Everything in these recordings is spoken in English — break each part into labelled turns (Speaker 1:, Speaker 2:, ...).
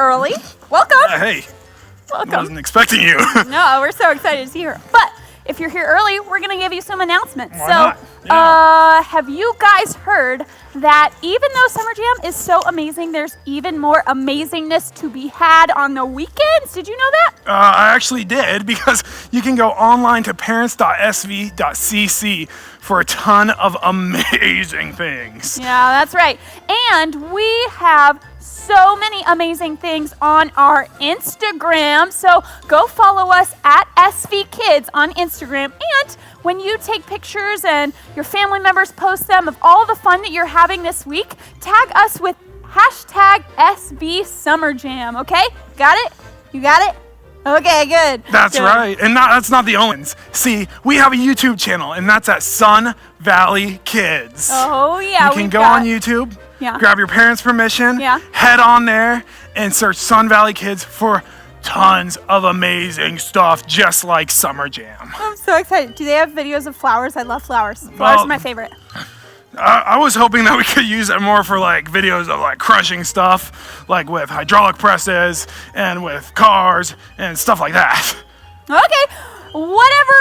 Speaker 1: early. Welcome.
Speaker 2: Hey.
Speaker 1: Welcome.
Speaker 2: I wasn't expecting you.
Speaker 1: No, we're so excited to see you. But if you're here early, we're going to give you some announcements.
Speaker 2: Why not? Yeah.
Speaker 1: Have you guys heard that even though Summer Jam is so amazing, there's even more amazingness to be had on the weekends? Did you know that?
Speaker 2: I actually did, because you can go online to parents.SV.CC for a ton of amazing things.
Speaker 1: Yeah, that's right. And we have so many amazing things on our Instagram. So go follow us at SV Kids on Instagram. And when you take pictures and your family members post them of all the fun that you're having this week, tag us with hashtag SVSummerJam, okay? Got it? You got it? Okay, good.
Speaker 2: That's right. And that's not the only ones. See, we have a YouTube channel, and that's at Sun Valley Kids.
Speaker 1: Oh, yeah.
Speaker 2: You can go on YouTube, grab your parents' permission, head on there, and search Sun Valley Kids for tons of amazing stuff, just like Summer Jam.
Speaker 1: I'm so excited. Do they have videos of flowers? I love flowers. Flowers are my favorite.
Speaker 2: I was hoping that we could use it more for like videos of like crushing stuff, like with hydraulic presses and with cars and stuff like that.
Speaker 1: Okay, whatever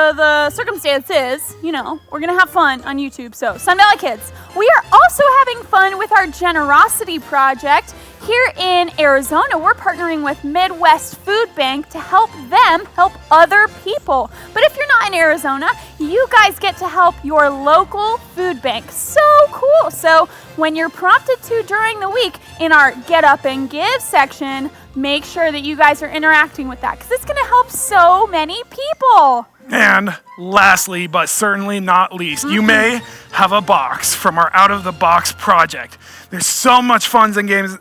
Speaker 1: the circumstance is, you know, we're gonna have fun on YouTube. So Sun Valley Kids. We are also having fun with our generosity project. Here in Arizona, we're partnering with Midwest Food Bank to help them help other people. But if you're not in Arizona, you guys get to help your local food bank. So cool. So when you're prompted to during the week in our Get Up and Give section, make sure that you guys are interacting with that, because it's going to help so many people.
Speaker 2: And lastly, but certainly not least, you may have a box from our Out of the Box project. There's so much fun and game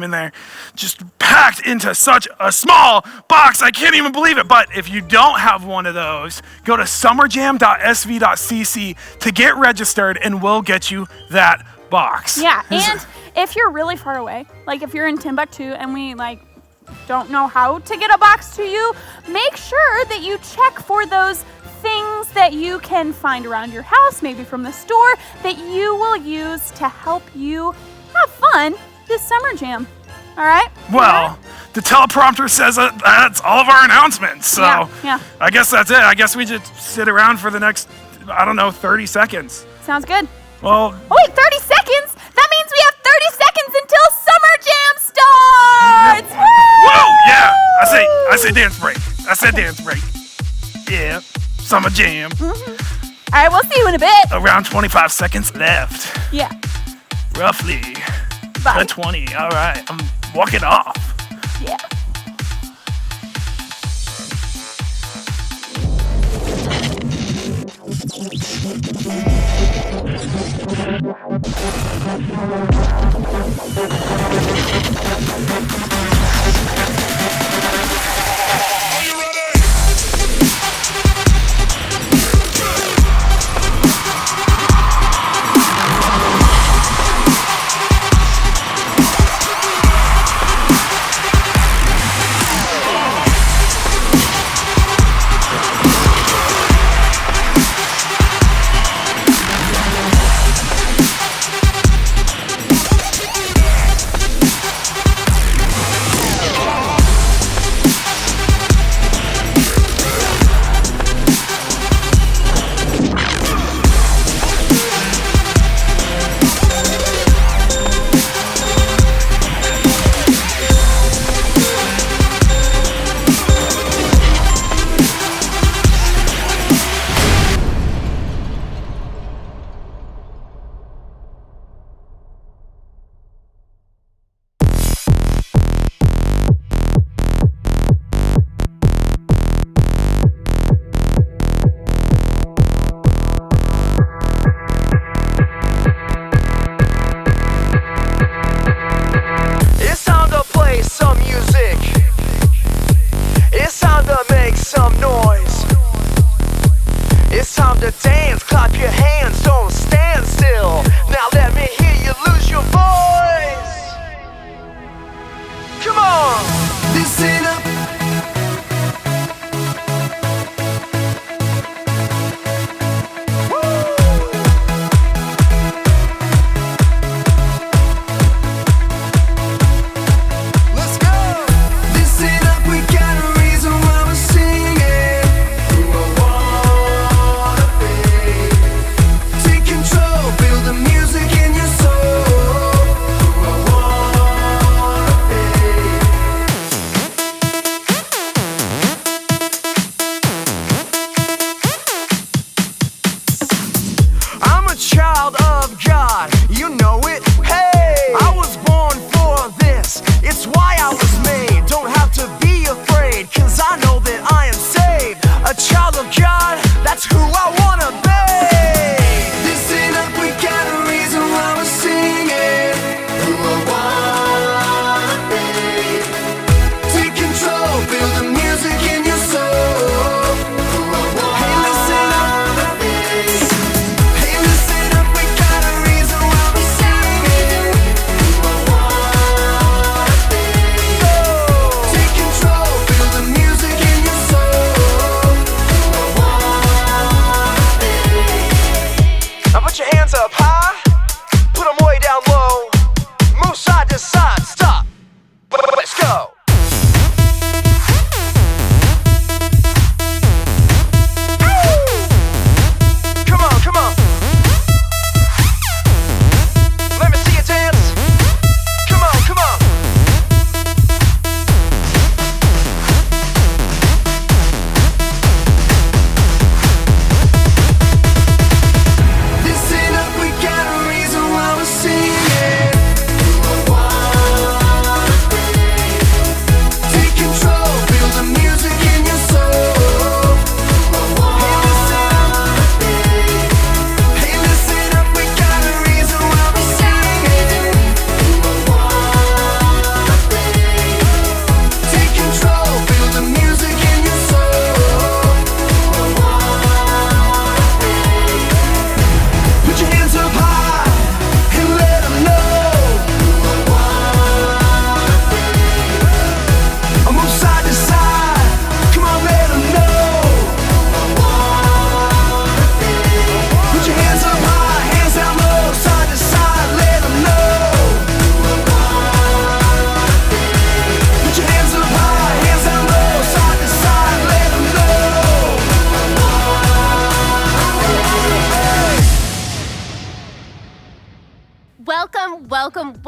Speaker 2: in there, just packed into such a small box. I can't even believe it. But if you don't have one of those, go to SummerJam.SV.CC to get registered, and we'll get you that box.
Speaker 1: Yeah, and if you're really far away, like if you're in Timbuktu and we don't know how to get a box to you, make sure that you check for those things that you can find around your house, maybe from the store, that you will use to help you have fun this Summer Jam. All right?
Speaker 2: Well, the teleprompter says that's all of our announcements. So I guess that's it. I guess we just sit around for the next, 30 seconds.
Speaker 1: Sounds good.
Speaker 2: Well,
Speaker 1: wait, 30 seconds? That means we have 30 seconds until Summer Jam starts!
Speaker 2: Whoa, yeah. I say dance break. I said dance break. Yeah. Summer Jam.
Speaker 1: All right, we'll see you in a bit.
Speaker 2: Around 25 seconds left.
Speaker 1: Yeah.
Speaker 2: Roughly.
Speaker 1: Bye.
Speaker 2: 20. All right. I'm walking off.
Speaker 1: Yeah.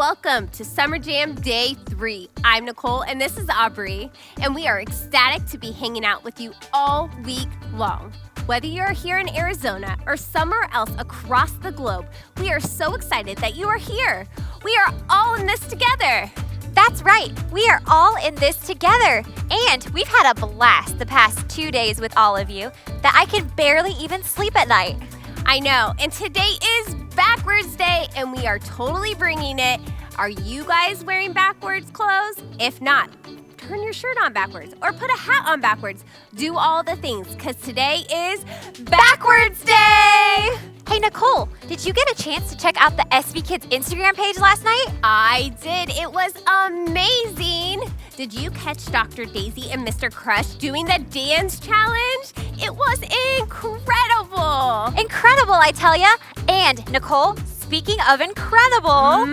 Speaker 3: welcome to Summer Jam Day 3. I'm Nicole and this is Aubrey, and we are ecstatic to be hanging out with you all week long. Whether you're here in Arizona or somewhere else across the globe, we are so excited that you are here. We are all in this together.
Speaker 4: That's right, we are all in this together. And we've had a blast the past 2 days with all of you that I can barely even sleep at night.
Speaker 3: I know, and today is Backwards Day, and we are totally bringing it. Are you guys wearing backwards clothes? If not, turn your shirt on backwards or put a hat on backwards. Do all the things, because today is Backwards Day!
Speaker 4: Hey Nicole, did you get a chance to check out the SB Kids Instagram page last night?
Speaker 3: I did. It was amazing. Did you catch Dr. Daisy and Mr. Crush doing the dance challenge? It was incredible.
Speaker 4: Incredible, I tell ya. And Nicole, speaking of incredible.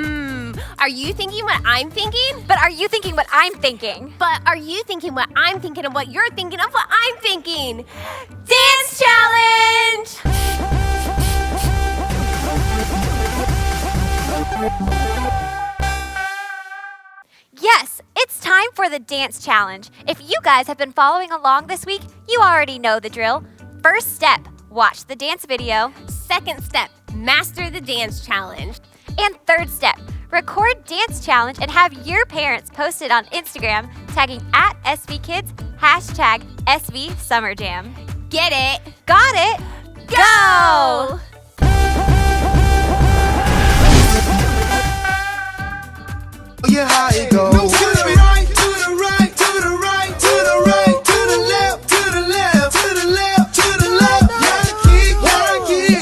Speaker 3: Are you thinking what I'm thinking?
Speaker 4: But are you thinking what I'm thinking?
Speaker 3: But are you thinking what I'm thinking and what you're thinking of what I'm thinking? Dance challenge!
Speaker 4: Yes, it's time for the dance challenge. If you guys have been following along this week, you already know the drill. First step, watch the dance video.
Speaker 3: Second step, master the dance challenge.
Speaker 4: And third step, record dance challenge and have your parents post it on Instagram, tagging @SVKids, #SVSummerJam.
Speaker 3: Get it?
Speaker 4: Got it? Go!
Speaker 5: Yeah, how it goes. To the right, to the right, to the right, to the right, to the left, to the left, to the left, to the left.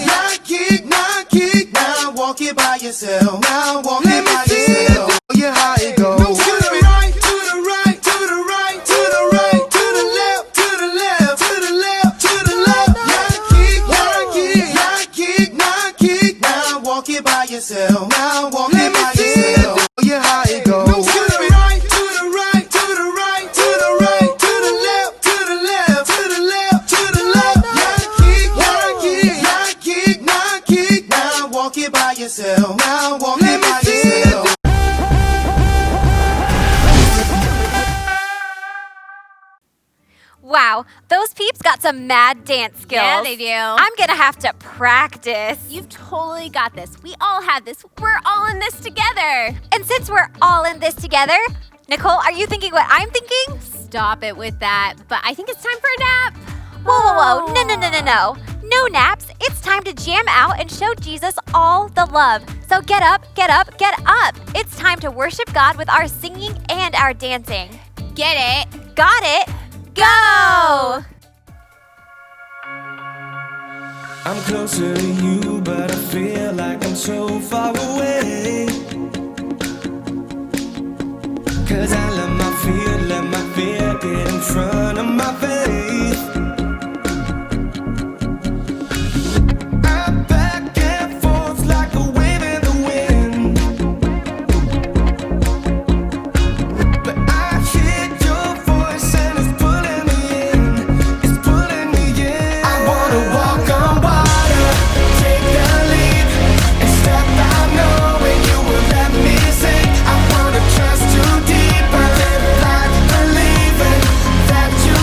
Speaker 5: Now kick, now kick, now walk it by yourself. Now walk it by yourself. Yeah, how it goes. To the right, to the right, to the right, to the right, to the left, to the left, to the left, to the left. Now kick, now walk it by yourself. Now walk it by yourself. Yeah, how it goes. To the right, to the right, to the right, to the right, to the left, to the left, to the left, to the left. Now kick, now walk it by yourself. Now walk it by yourself.
Speaker 4: Wow, those peeps got some mad dance skills.
Speaker 3: Yeah, they do.
Speaker 4: I'm gonna have to practice.
Speaker 3: You've totally got this. We all have this. We're all in this together.
Speaker 4: And since we're all in this together, Nicole, are you thinking what I'm thinking?
Speaker 3: Stop it with that. But I think it's time for a nap.
Speaker 4: Whoa. No. No naps. It's time to jam out and show Jesus all the love. So get up. It's time to worship God with our singing and our dancing.
Speaker 3: Get it?
Speaker 4: Got it? Go!
Speaker 6: I'm closer to you, but I feel like I'm so far away. 'Cause I let my fear get in front of my faith. I'm back and forth like a wave in the wind. But I hear your voice and it's pulling me in. I wanna walk on water, take the leap, and step out knowing you will let me sink. I wanna trust you deeper, live life believing that you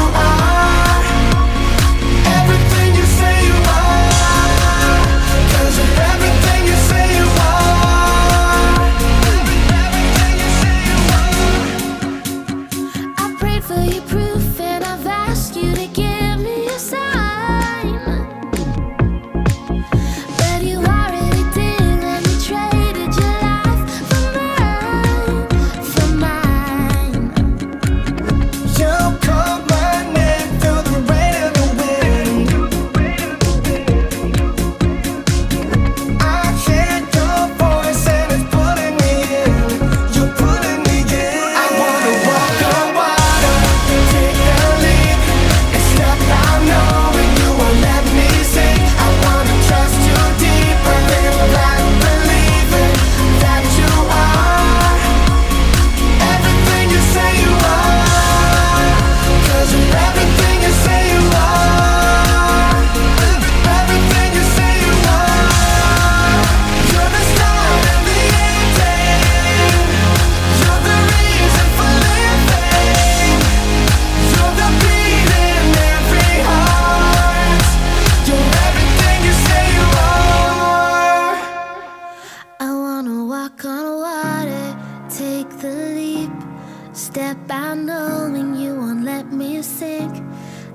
Speaker 7: Step out knowing you won't let me sink.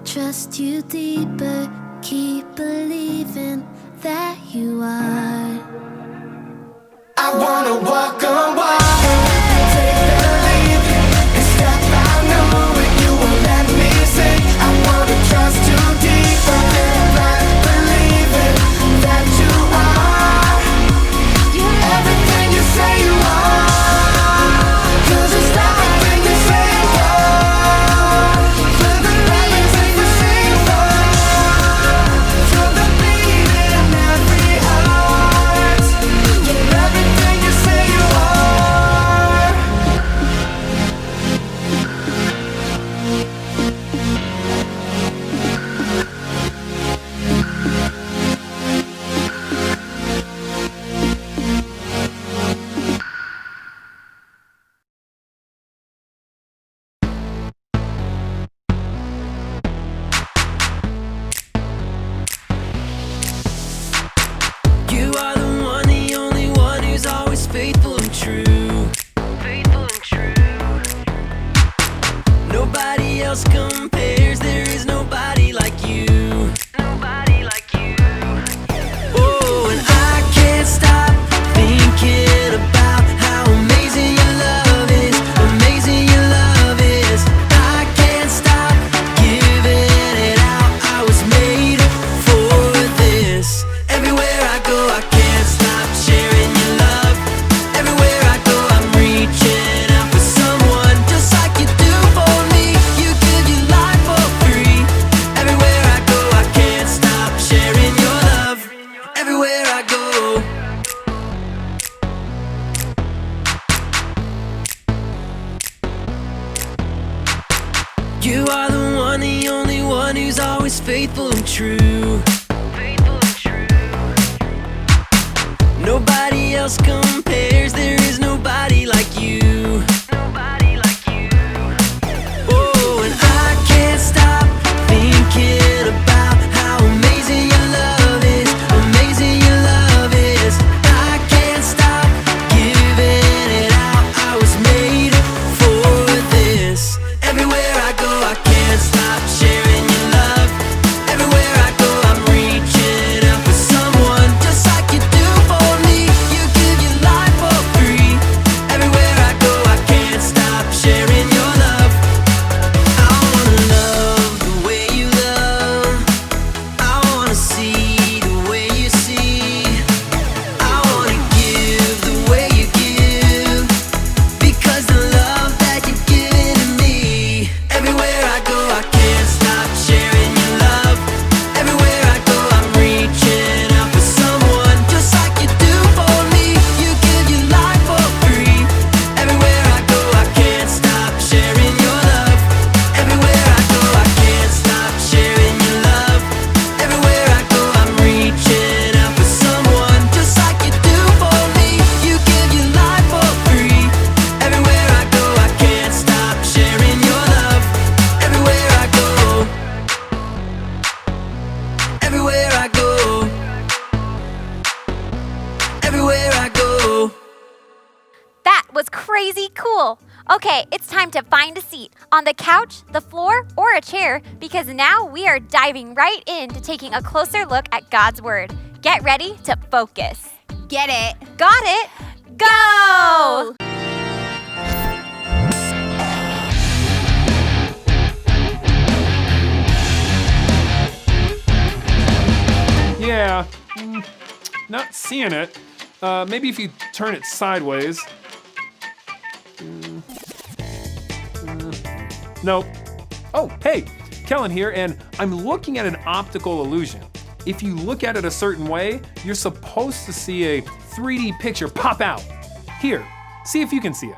Speaker 7: Trust you deeper, keep believing that you are.
Speaker 6: I wanna walk on water, take the leap, and step out knowing you won't let me sink. I wanna trust you deeper, believing that you are. Everything you say you are, 'cause it's everything you say you are. Feel the everything you say you are. Feel the beat in every heart. You're everything you say you are.
Speaker 8: You are the one, the only one who's always faithful and true. Faithful and true. Nobody else compares, there is nobody like you. Nobody like you. Oh, and I can't stop thinking about how amazing your love is. Amazing your love is. I can't stop giving it out. I was made for this. Everywhere I go, I can't stop sharing your love. Everywhere I go, I'm reaching out for someone just like you do for me. You give your life for free. Everywhere I go, I can't stop sharing your love. Everywhere I go. You are the one, the only one who's always faithful and true. Faithful and true. Nobody else compares, there is nobody like you. Nobody like you. Oh, and I can't stop thinking about how amazing your love is. Amazing your love is. I can't stop giving it out. I was made for this. Everywhere I go, I can't stop sharing your love. Everywhere I go, I'm reaching out for someone just like you do for me. You give your life for free. Everywhere I go, I can't stop sharing your love. I wanna love the way you love. I wanna see the way you see. I wanna give the way you give. Because the love that you've given to me. Everywhere I go, I can't stop sharing your love. Everywhere I go, I'm reaching out for someone just like you do for me. You give your life for free. Everywhere I go, I can't stop sharing your love. Everywhere I go, I can't stop sharing your love. Everywhere I go, I'm reaching out for someone just like you do for me. You give your life for free. Everywhere I go, I can't stop sharing your love. Everywhere I go. Everywhere I go. Everywhere I go.
Speaker 4: That was crazy cool. Okay, it's time to find a seat on the couch, the floor, or a chair because now we are diving right into taking a closer look at God's Word. Get ready to focus.
Speaker 3: Get it?
Speaker 4: Got it? Go!
Speaker 9: Yeah, not seeing it. Maybe if you turn it sideways. Nope. Oh, hey, Kellen here, and I'm looking at an optical illusion. If you look at it a certain way, you're supposed to see a 3D picture pop out. Here, see if you can see it.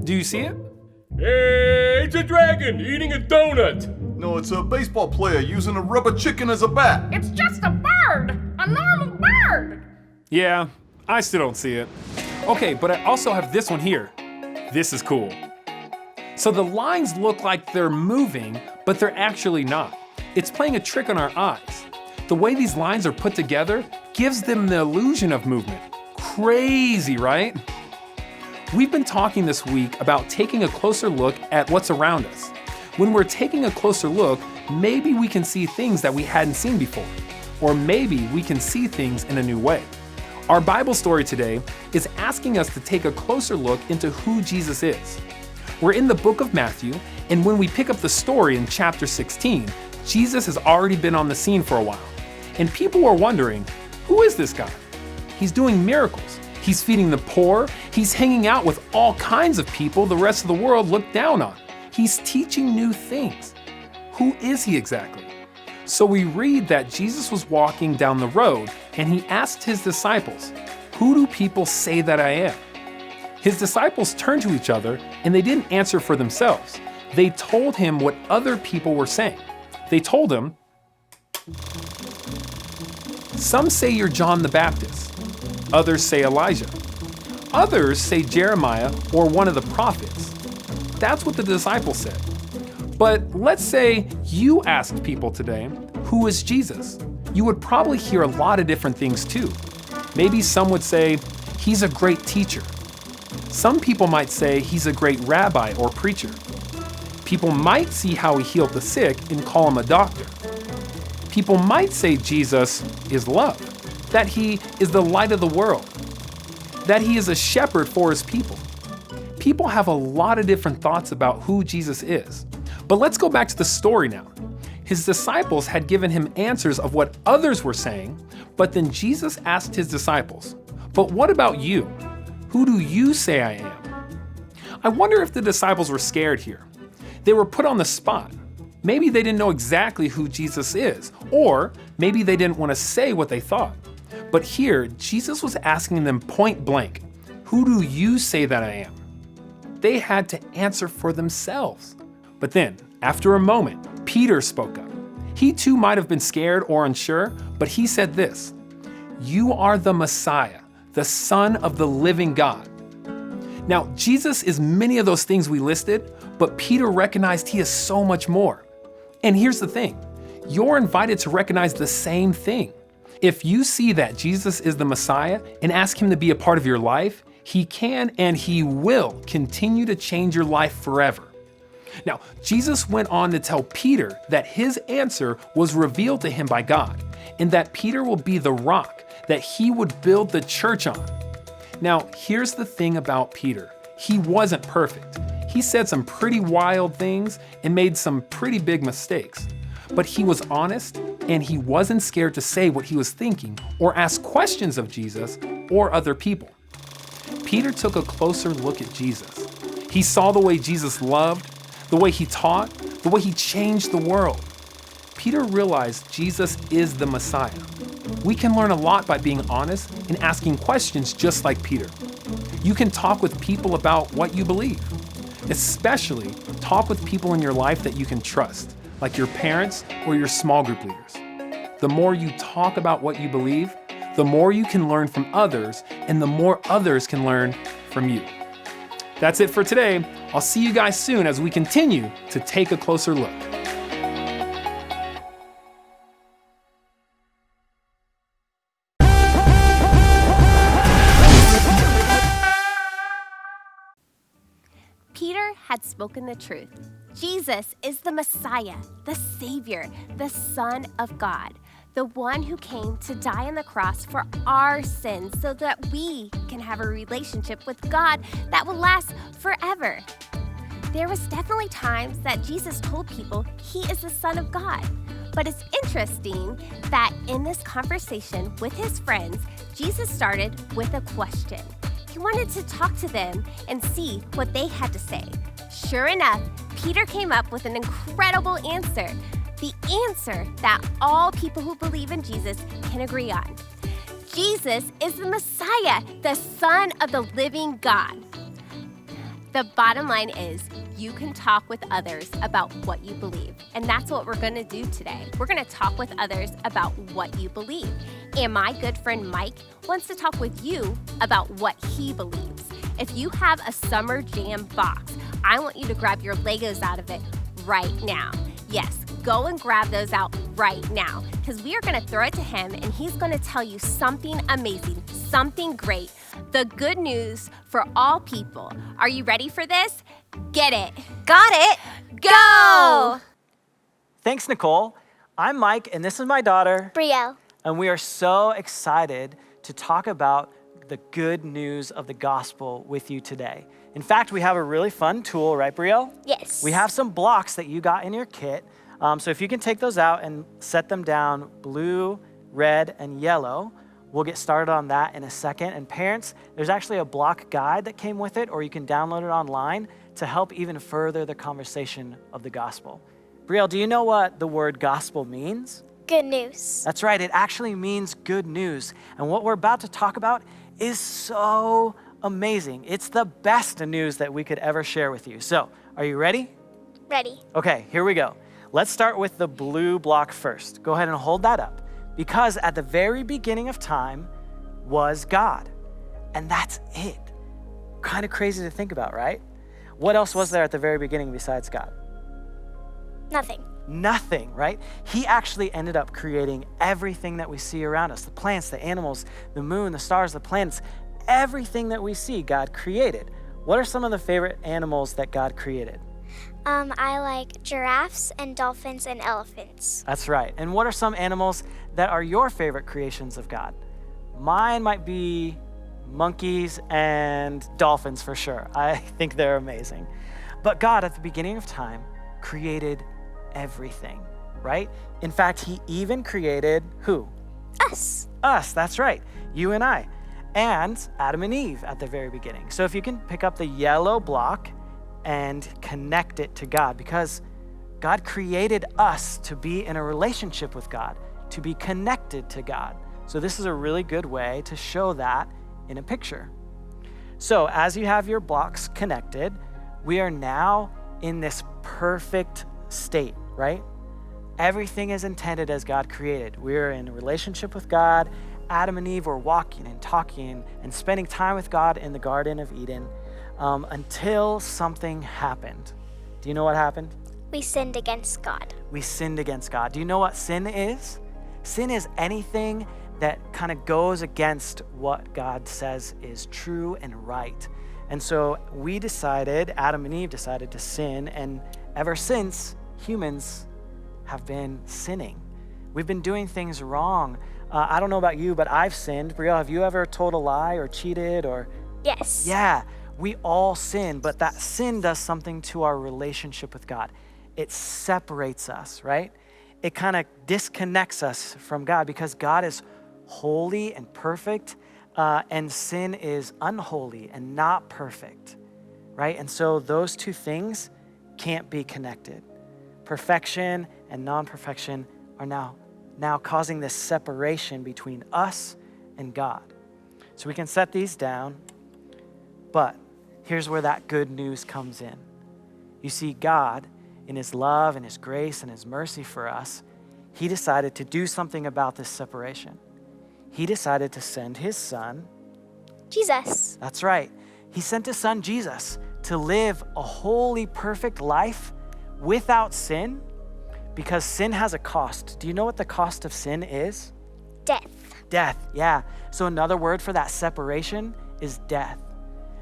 Speaker 9: Do you see it?
Speaker 10: Hey, it's a dragon eating a donut.
Speaker 11: No, it's a baseball player using a rubber chicken as a bat.
Speaker 12: It's just a bird! A normal bird!
Speaker 9: Yeah, I still don't see it. Okay, but I also have this one here. This is cool. So the lines look like they're moving, but they're actually not. It's playing a trick on our eyes. The The way these lines are put together gives them the illusion of movement. Crazy, right? We've been talking this week about taking a closer look at what's around us. When we're taking a closer look, maybe we can see things that we hadn't seen before, or maybe we can see things in a new way. Our Bible story today is asking us to take a closer look into who Jesus is. We're in the book of Matthew, and when we pick up the story in chapter 16, Jesus has already been on the scene for a while. And people are wondering, who is this guy? He's doing miracles. He's feeding the poor. He's hanging out with all kinds of people the rest of the world look down on. He's teaching new things. Who is he exactly? So we read that Jesus was walking down the road and he asked his disciples, "Who do people say that I am?" His disciples turned to each other and they didn't answer for themselves. They told him what other people were saying. They told him, "Some say you're John the Baptist. Others say Elijah. Others say Jeremiah or one of the prophets." That's what the disciples said. But let's say you asked people today, who is Jesus? You would probably hear a lot of different things too. Maybe some would say, he's a great teacher. Some people might say he's a great rabbi or preacher. People might see how he healed the sick and call him a doctor. People might say Jesus is love, that he is the light of the world, that he is a shepherd for his people. People have a lot of different thoughts about who Jesus is. But let's go back to the story now. His disciples had given him answers of what others were saying, but then Jesus asked his disciples, "But what about you? Who do you say I am?" I wonder if the disciples were scared here. They were put on the spot. Maybe they didn't know exactly who Jesus is, or maybe they didn't want to say what they thought. But here, Jesus was asking them point blank, "Who do you say that I am?" They had to answer for themselves. But then, after a moment, Peter spoke up. He too might have been scared or unsure, but he said this, "You are the Messiah, the Son of the living God." Now, Jesus is many of those things we listed, but Peter recognized he is so much more. And here's the thing, you're invited to recognize the same thing. If you see that Jesus is the Messiah and ask him to be a part of your life, he can and he will continue to change your life forever. Now, Jesus went on to tell Peter that his answer was revealed to him by God, and that Peter will be the rock that he would build the church on. Now, here's the thing about Peter. He wasn't perfect. He said some pretty wild things and made some pretty big mistakes. But he was honest, and he wasn't scared to say what he was thinking or ask questions of Jesus or other people. Peter took a closer look at Jesus. He saw the way Jesus loved, the way he taught, the way he changed the world. Peter realized Jesus is the Messiah. We can learn a lot by being honest and asking questions just like Peter. You can talk with people about what you believe. Especially talk with people in your life that you can trust, like your parents or your small group leaders. The more you talk about what you believe, the more you can learn from others, and the more others can learn from you. That's it for today. I'll see you guys soon as we continue to take a closer look.
Speaker 3: Peter had spoken the truth. Jesus is the Messiah, the Savior, the Son of God, the one who came to die on the cross for our sins so that we can have a relationship with God that will last forever. There was definitely times that Jesus told people he is the Son of God. But it's interesting that in this conversation with his friends, Jesus started with a question. He wanted to talk to them and see what they had to say. Sure enough, Peter came up with an incredible answer. The answer that all people who believe in Jesus can agree on. Jesus is the Messiah, the Son of the living God. The bottom line is, you can talk with others about what you believe. And that's what we're going to do today. We're going to talk with others about what you believe. And my good friend Mike wants to talk with you about what he believes. If you have a Summer Jam box, I want you to grab your Legos out of it right now. Yes, go and grab those out right now because we are going to throw it to him and he's going to tell you something amazing, something great, the good news for all people. Are you ready for this? Get it.
Speaker 4: Got it. Go!
Speaker 13: Thanks, Nicole. I'm Mike, and this is my daughter,
Speaker 7: Brielle.
Speaker 13: and we are so excited to talk about the good news of the gospel with you today. In fact, we have a really fun tool, right, Brielle?
Speaker 7: Yes.
Speaker 13: We have some blocks that you got in your kit. So if you can take those out and set them down, blue, red, and yellow, we'll get started on that in a second. And parents, there's actually a block guide that came with it, or you can download it online to help even further the conversation of the gospel. Brielle, do you know what the word gospel means?
Speaker 7: Good news.
Speaker 13: That's right, it actually means good news. And what we're about to talk about is so amazing. It's the best news that we could ever share with you. So, are you ready?
Speaker 7: Ready.
Speaker 13: Okay, here we go. Let's start with the blue block first. Go ahead and hold that up. Because at the very beginning of time was God. And that's it. Kind of crazy to think about, right? What else was there at the very beginning besides God?
Speaker 7: Nothing.
Speaker 13: Nothing, right? He actually ended up creating everything that we see around us. The plants, the animals, the moon, the stars, the planets, everything that we see, God created. What are some of the favorite animals that God created?
Speaker 7: I like giraffes and dolphins and elephants.
Speaker 13: That's right. And what are some animals that are your favorite creations of God? Mine might be monkeys and dolphins for sure. I think they're amazing. But God, at the beginning of time, created everything, right? In fact, he even created who?
Speaker 7: Us.
Speaker 13: Us, that's right. You and I. And Adam and Eve at the very beginning. So if you can pick up the yellow block and connect it to God, because God created us to be in a relationship with God, to be connected to God. So this is a really good way to show that in a picture. So as you have your blocks connected, we are now in this perfect state, right? Everything is intended as God created. We're in a relationship with God. Adam and Eve were walking and talking and spending time with God in the Garden of Eden until something happened. Do you know what happened?
Speaker 7: We sinned against God.
Speaker 13: We sinned against God. Do you know what sin is? Sin is anything that kind of goes against what God says is true and right. And so we decided, Adam and Eve decided to sin, and ever since, humans have been sinning. We've been doing things wrong. I don't know about you, but I've sinned. Brielle, have you ever told a lie or cheated or?
Speaker 7: Yes.
Speaker 13: Yeah, we all sin, but that sin does something to our relationship with God. It separates us, right? It kind of disconnects us from God because God is holy and perfect, and sin is unholy and not perfect, right? And so those two things can't be connected. Perfection and non-perfection are now causing this separation between us and God. So we can set these down, but here's where that good news comes in. You see, God, in his love and his grace and his mercy for us, he decided to do something about this separation. He decided to send his son,
Speaker 7: Jesus.
Speaker 13: That's right. He sent his son, Jesus, to live a holy, perfect life without sin, because sin has a cost. Do you know what the cost of sin is?
Speaker 7: Death.
Speaker 13: Death, yeah. So another word for that separation is death.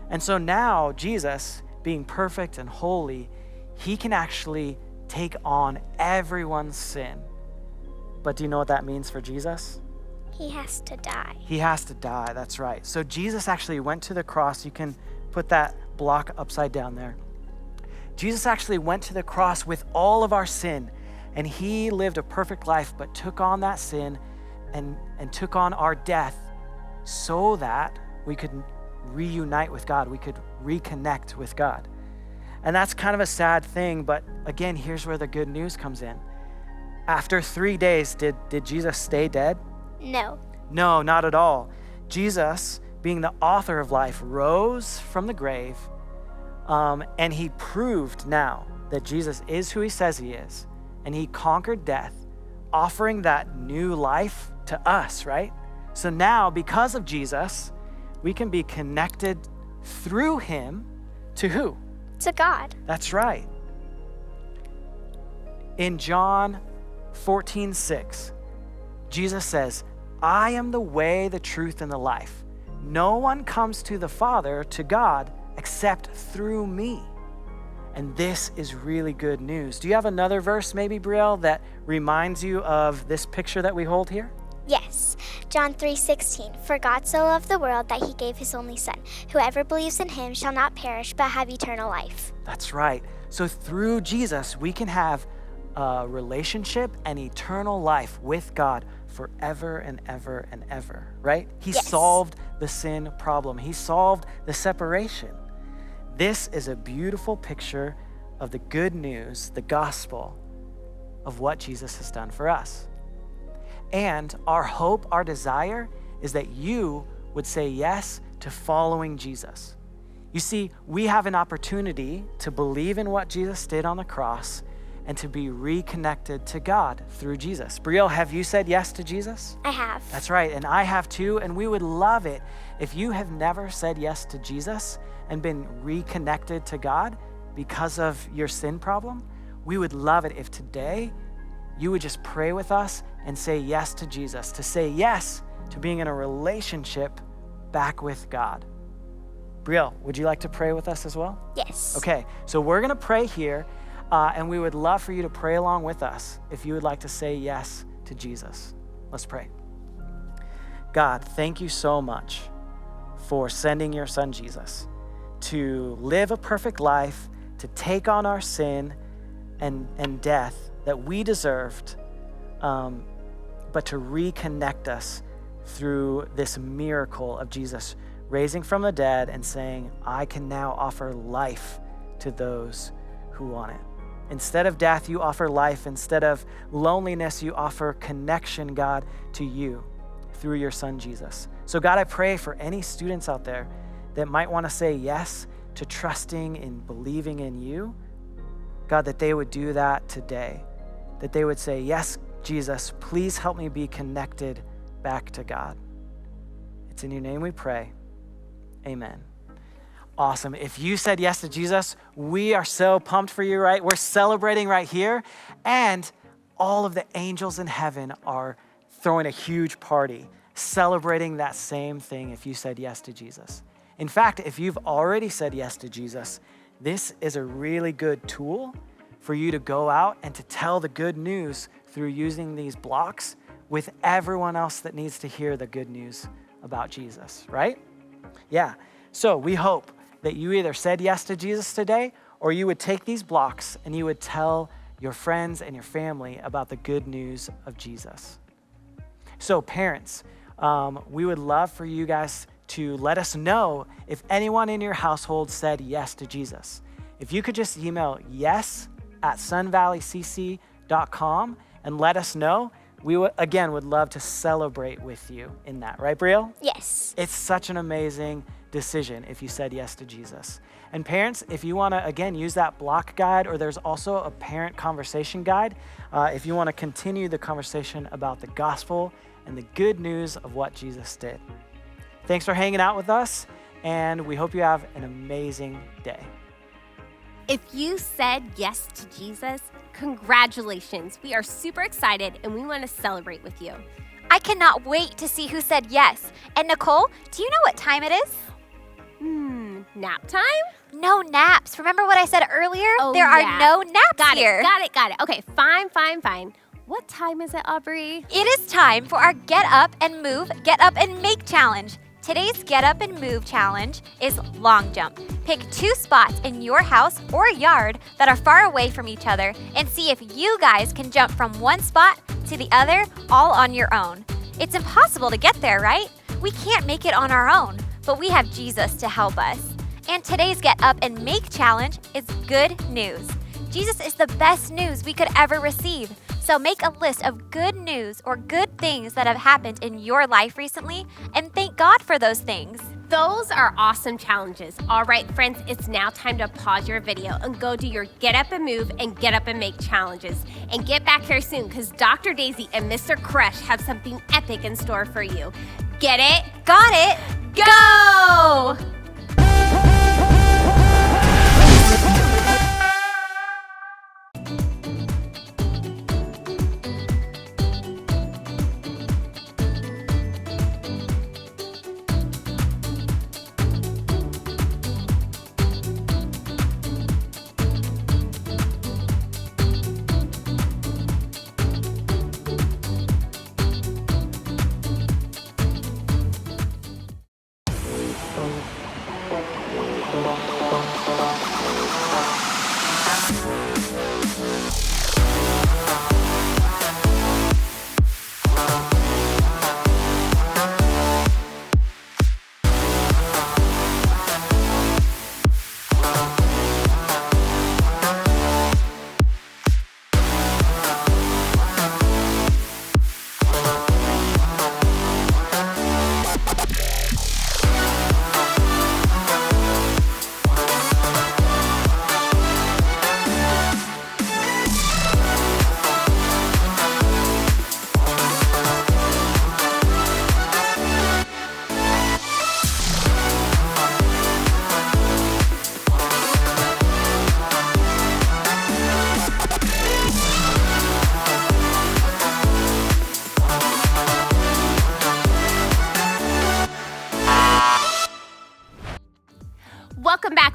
Speaker 13: And so now Jesus, being perfect and holy, he can actually take on everyone's sin. But do you know what that means for Jesus?
Speaker 7: He has to die.
Speaker 13: He has to die, that's right. So Jesus actually went to the cross. You can put that block upside down there. Jesus actually went to the cross with all of our sin, and he lived a perfect life, but took on that sin and took on our death so that we could reunite with God. We could reconnect with God. And that's kind of a sad thing, but again, here's where the good news comes in. After 3 days, did Jesus stay dead?
Speaker 7: No.
Speaker 13: No, not at all. Jesus, being the author of life, rose from the grave, and he proved now that Jesus is who he says he is, and he conquered death, offering that new life to us, right? So now, because of Jesus, we can be connected through him to who?
Speaker 7: To God.
Speaker 13: That's right. In John 14:6, Jesus says, I am the way, the truth, and the life. No one comes to the Father, to God, except through me. And this is really good news. Do you have another verse, maybe, Brielle, that reminds you of this picture that we hold here?
Speaker 14: Yes, John 3:16. For God so loved the world that he gave his only Son. Whoever believes in him shall not perish but have eternal life.
Speaker 13: That's right. So through Jesus, we can have a relationship and eternal life with God forever and ever and ever, right? He solved the sin problem. He solved the separation. This is a beautiful picture of the good news, the gospel of what Jesus has done for us. And our hope, our desire is that you would say yes to following Jesus. You see, we have an opportunity to believe in what Jesus did on the cross and to be reconnected to God through Jesus. Brielle, have you said yes to Jesus?
Speaker 14: I have.
Speaker 13: That's right, and I have too, and we would love it if you have never said yes to Jesus and been reconnected to God because of your sin problem. We would love it if today you would just pray with us and say yes to Jesus, to say yes to being in a relationship back with God. Brielle, would you like to pray with us as well?
Speaker 14: Yes.
Speaker 13: Okay, so we're gonna pray here, and we would love for you to pray along with us if you would like to say yes to Jesus. Let's pray. God, thank you so much for sending your son Jesus to live a perfect life, to take on our sin and death that we deserved, but to reconnect us through this miracle of Jesus raising from the dead and saying, I can now offer life to those who want it. Instead of death, you offer life. Instead of loneliness, you offer connection, God, to you through your son, Jesus. So God, I pray for any students out there that might want to say yes to trusting and believing in you, God, that they would do that today, that they would say, yes, Jesus, please help me be connected back to God. It's in your name we pray. Amen. Awesome. If you said yes to Jesus, we are so pumped for you, right? We're celebrating right here. And all of the angels in heaven are throwing a huge party, celebrating that same thing if you said yes to Jesus. In fact, if you've already said yes to Jesus, this is a really good tool for you to go out and to tell the good news through using these blocks with everyone else that needs to hear the good news about Jesus, right? Yeah. So we hope that you either said yes to Jesus today, or you would take these blocks and you would tell your friends and your family about the good news of Jesus. So parents, we would love for you guys to let us know if anyone in your household said yes to Jesus. If you could just email yes@sunvalleycc.com and let us know, we would love to celebrate with you in that, right, Brielle?
Speaker 14: Yes.
Speaker 13: It's such an amazing decision if you said yes to Jesus. And parents, if you want to, again, use that block guide, or there's also a parent conversation guide, if you want to continue the conversation about the gospel and the good news of what Jesus did. Thanks for hanging out with us, and we hope you have an amazing day.
Speaker 3: If you said yes to Jesus, congratulations. We are super excited and we want to celebrate with you.
Speaker 4: I cannot wait to see who said yes. And Nicole, do you know what time it is?
Speaker 3: Nap time?
Speaker 4: No naps. Remember what I said earlier?
Speaker 3: Oh,
Speaker 4: there are no naps here.
Speaker 3: Got it. Okay, fine. What time is it, Aubrey?
Speaker 4: It is time for our Get Up and Move, Get Up and Make challenge. Today's Get Up and Move challenge is long jump. Pick 2 spots in your house or yard that are far away from each other and see if you guys can jump from one spot to the other all on your own. It's impossible to get there, right? We can't make it on our own, but we have Jesus to help us. And today's Get Up and Make challenge is good news. Jesus is the best news we could ever receive. So make a list of good news or good things that have happened in your life recently and thank God for those things.
Speaker 3: Those are awesome challenges. All right, friends, it's now time to pause your video and go do your Get Up and Move and Get Up and Make challenges. And get back here soon because Dr. Daisy and Mr. Crush have something epic in store for you. Get it?
Speaker 4: Got it?
Speaker 3: Go!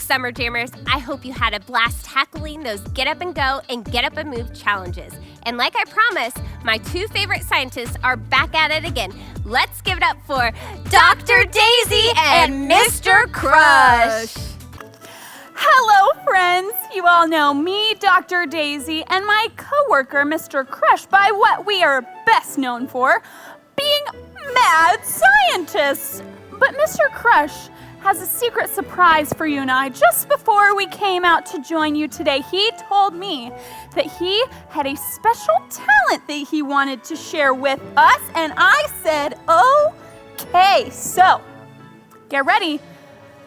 Speaker 3: Summer Jammers. I hope you had a blast tackling those Get Up and Go and Get Up and Move challenges. And like I promised, my two favorite scientists are back at it again. Let's give it up for Dr. Daisy and Mr. Crush.
Speaker 1: Hello, friends. You all know me, Dr. Daisy, and my coworker, Mr. Crush, by what we are best known for, being mad scientists. But Mr. Crush has a secret surprise for you and I. Just before we came out to join you today, he told me that he had a special talent that he wanted to share with us, and I said, okay. So, get ready.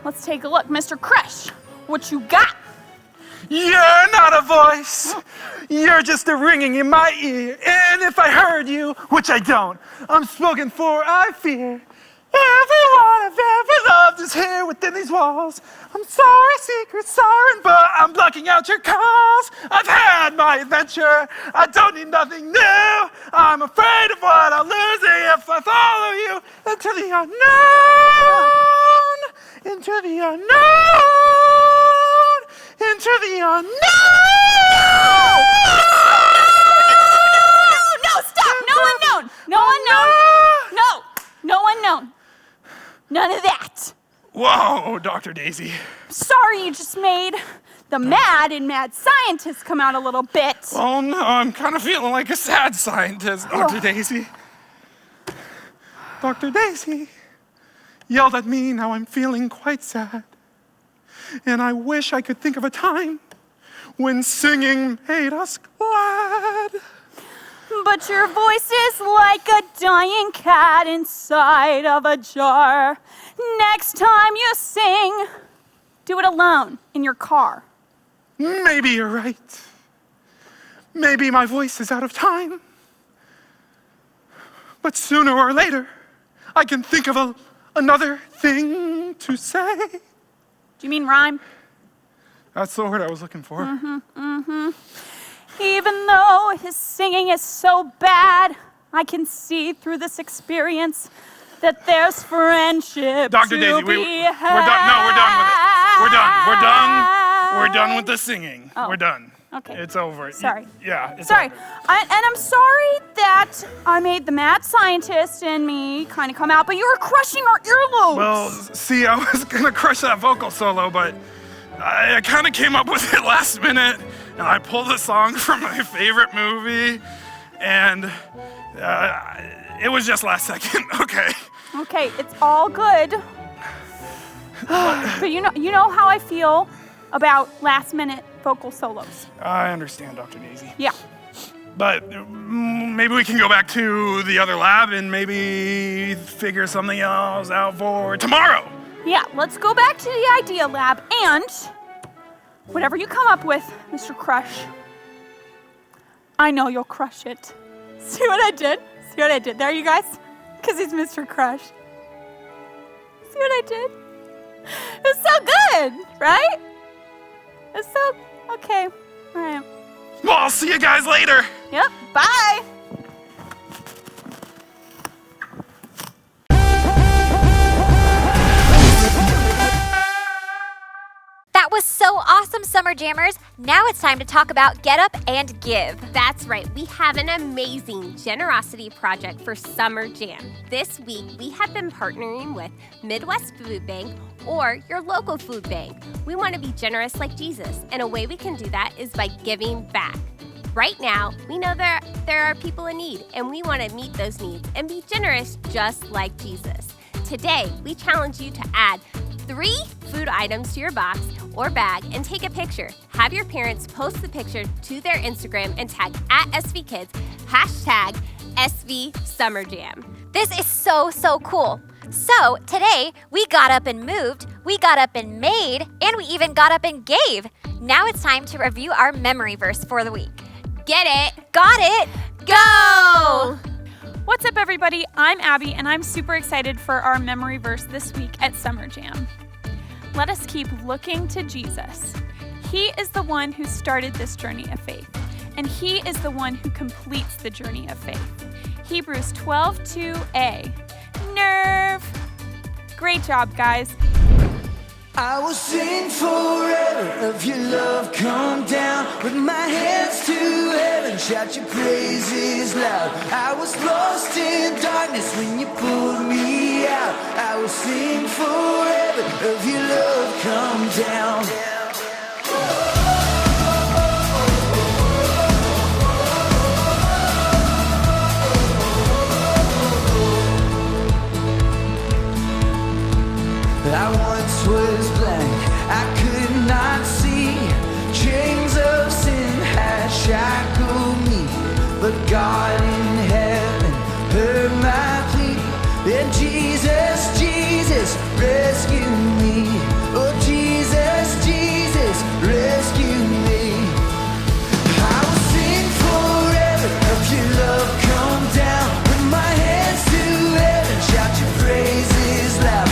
Speaker 1: Let's take a look. Mr. Crush, what you got?
Speaker 2: You're not a voice. You're just a ringing in my ear. And if I heard you, which I don't, I'm spoken for, I fear. Everyone I've ever loved is here within these walls. I'm sorry, secret siren, but I'm blocking out your calls. I've had my adventure. I don't need nothing new. I'm afraid of what I'll lose if I follow you into the unknown. Into the unknown. Into the unknown.
Speaker 1: No, stop. No unknown. No unknown. No. No unknown. None of that.
Speaker 2: Whoa, Dr. Daisy.
Speaker 1: Sorry, you just made the mad and mad scientist come out a little bit.
Speaker 2: Oh no, I'm kind of feeling like a sad scientist, Dr. Daisy. Dr. Daisy yelled at me, now I'm feeling quite sad. And I wish I could think of a time when singing made us glad.
Speaker 1: But your voice is like a dying cat inside of a jar. Next time you sing, do it alone in your car.
Speaker 2: Maybe you're right. Maybe my voice is out of time. But sooner or later, I can think of another thing to say.
Speaker 1: Do you mean rhyme?
Speaker 2: That's the word I was looking for.
Speaker 1: Even though his singing is so bad, I can see through this experience that there's friendship.
Speaker 2: Dr. Daisy, we're done. No, we're done with it. We're done with the singing.
Speaker 1: Oh.
Speaker 2: We're done.
Speaker 1: Okay.
Speaker 2: It's over.
Speaker 1: Sorry.
Speaker 2: Yeah, it's
Speaker 1: Sorry.
Speaker 2: over.
Speaker 1: And I'm sorry that I made the mad scientist in me kind of come out, but you were crushing our earlobes.
Speaker 2: Well, see, I was gonna crush that vocal solo, but I kind of came up with it last minute, and I pulled a song from my favorite movie, and it was just last second. Okay.
Speaker 1: Okay, it's all good. But you know how I feel about last minute vocal solos.
Speaker 2: I understand, Dr. Daisy.
Speaker 1: Yeah.
Speaker 2: But maybe we can go back to the other lab and maybe figure something else out for tomorrow.
Speaker 1: Yeah, let's go back to the idea lab, and whatever you come up with, Mr. Crush, I know you'll crush it. See what I did? See what I did there, you guys? Because he's Mr. Crush. See what I did? It's so good, right? It's so, okay, all right.
Speaker 2: Well, I'll see you guys later.
Speaker 1: Yep, bye.
Speaker 4: That was so awesome, Summer Jammers. Now it's time to talk about Get Up and Give.
Speaker 3: That's right. We have an amazing generosity project for Summer Jam. This week, we have been partnering with Midwest Food Bank or your local food bank. We want to be generous like Jesus, and a way we can do that is by giving back. Right now, we know there are people in need, and we want to meet those needs and be generous just like Jesus. Today, we challenge you to add 3 food items to your box or bag and take a picture. Have your parents post the picture to their Instagram and tag @SVKids, #SVSummerJam.
Speaker 4: This is so cool. So today, we got up and moved, we got up and made, and we even got up and gave. Now it's time to review our memory verse for the week.
Speaker 3: Get it?
Speaker 4: Got it? Go!
Speaker 1: What's up, everybody? I'm Abby, and I'm super excited for our memory verse this week at Summer Jam. Let us keep looking to Jesus. He is the one who started this journey of faith, and He is the one who completes the journey of faith. Hebrews 12:2a. Nerve. Great job, guys.
Speaker 6: I will sing forever of your love come down. With my hands to heaven, shout your praises loud. I was lost in darkness when you pulled me out. I will sing forever of your love come down. I once was blind, I could not see. Chains of sin had shackled me, but God in heaven heard my plea. And Jesus, Jesus, rescue me. Oh Jesus, Jesus, rescue me. I will sing forever of your love come down. With my hands to heaven, shout your praises loud.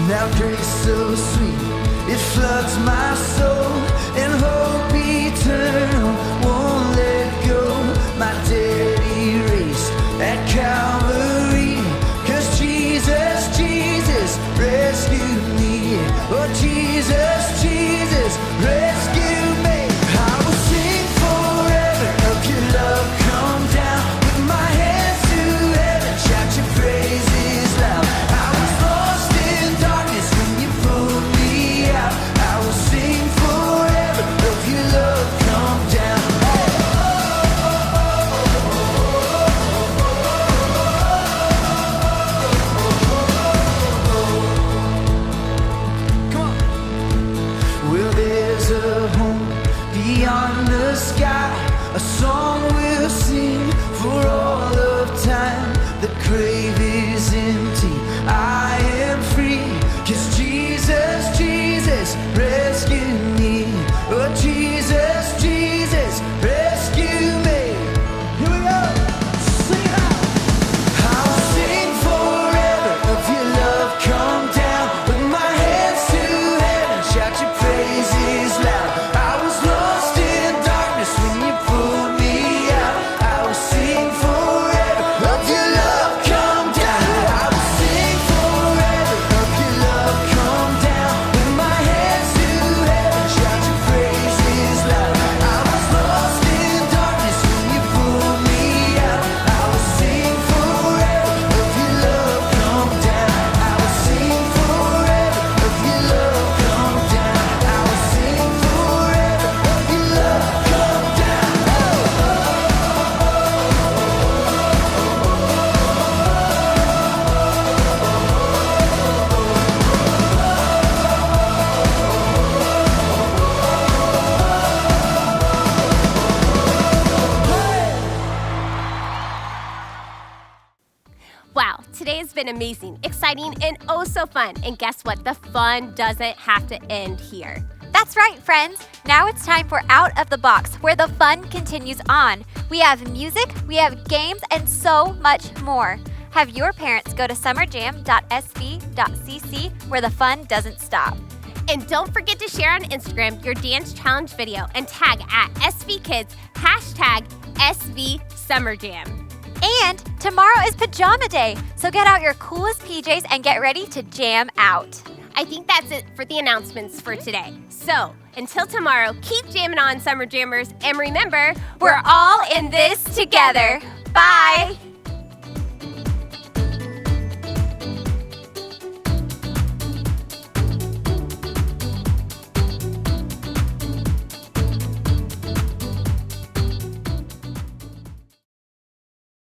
Speaker 6: Now grace so sweet, it floods my soul, and hope eternal won't let go. My debt erased at Calvary, 'cause Jesus, Jesus, rescue me. Oh Jesus, Jesus, rescue me. I will sing forever of your love come down. With my hands to heaven, shout your praises loud. I was lost in darkness when you pulled me out. I will sing forever of your love come down. Come on. Well, there's a home beyond the sky, a song we'll sing for all of time. The grave is empty, I am free, 'cause Jesus, Jesus, rescue me. Oh Jesus, Jesus, rescue me. Here we go. Sing it out. I'll sing forever of your love come down. With my hands to heaven, shout your praises loud. I was lost in darkness when you pulled me out. I will sing forever of your love come down. I will sing forever of your love come down. With my hands to heaven, shout your praises loud. I was lost in darkness when you pulled me out. I will sing forever of your love come down. I will sing forever of your love come down. I will sing forever of your love come down.
Speaker 3: Wow, today has been amazing, exciting, and oh so fun. And guess what? The fun doesn't have to end here.
Speaker 4: That's right, friends. Now it's time for Out of the Box, where the fun continues on. We have music, we have games, and so much more. Have your parents go to SummerJam.SV.CC, where the fun doesn't stop.
Speaker 3: And don't forget to share on Instagram your dance challenge video and tag at SVKids, #SVSummerJam.
Speaker 4: And tomorrow is pajama day, so get out your coolest PJs and get ready to jam out.
Speaker 3: I think that's it for the announcements for today. So, until tomorrow, keep jamming on, Summer Jammers, and remember,
Speaker 4: We're all in this together. Bye.